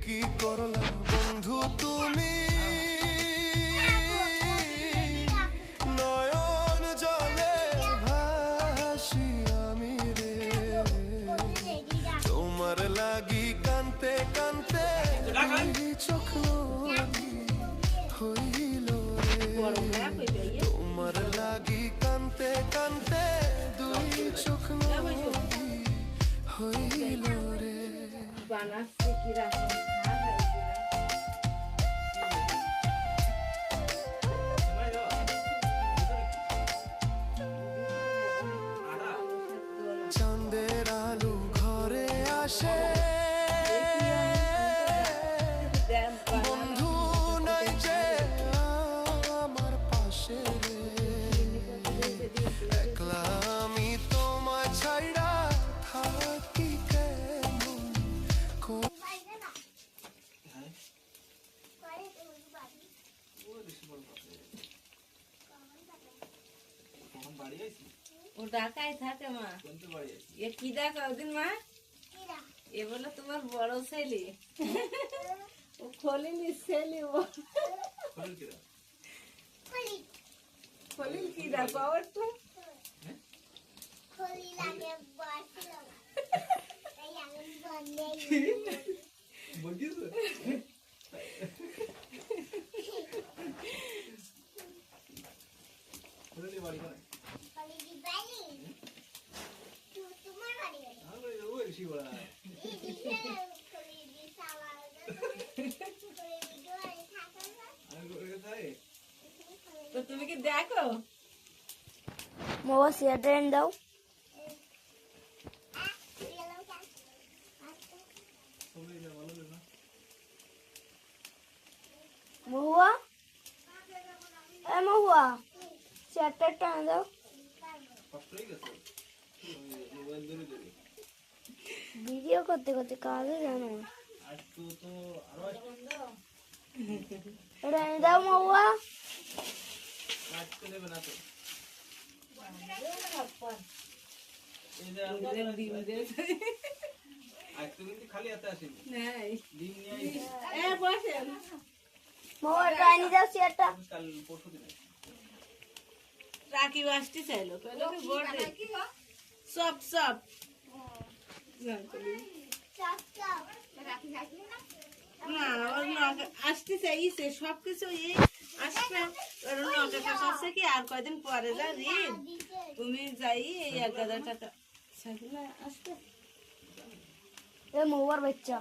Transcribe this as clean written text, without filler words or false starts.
কি করলা বন্ধু তুমি নয়ন জলে ভাসি আমি রে তোমার লাগি কানতে কানতে চোখ হইল রে তোমার লাগি কানতে কানতে দুই চোখ হইল রে বানাচ্ছে কি রাখেন চাঁদের আলো ঘরে আসে বন্ধু নাই যে আমার পাশে একলা আমি তোমায় ছাইড়া থাকি কেমন ও ঢাকায় থাকে মা এ কি দেখো ওদিন মা এ বলে তোমার বড় ছেলে ও খোলেনি ছেলে ও খলিল কি দেখো আবার তো তো তুমি কি দেখো Mau siapa yang tahu? Mahua? Mahua? Siapa yang tahu? Video করতে করতে কাজে জানো এটা এনে দাও মহুয়া মহুয়া এটা এনে দাও সিয়ারটা রাখি আসতে চাইলো সব সব না ওর আসতে চাইছে সবকিছু আসবে ওর নটা টাকা আছে কি আর কয়দিন পরে যা ঋণ তুমি যাই এই 1000 টাকা আসবে এ মহুয়ার বাচ্চা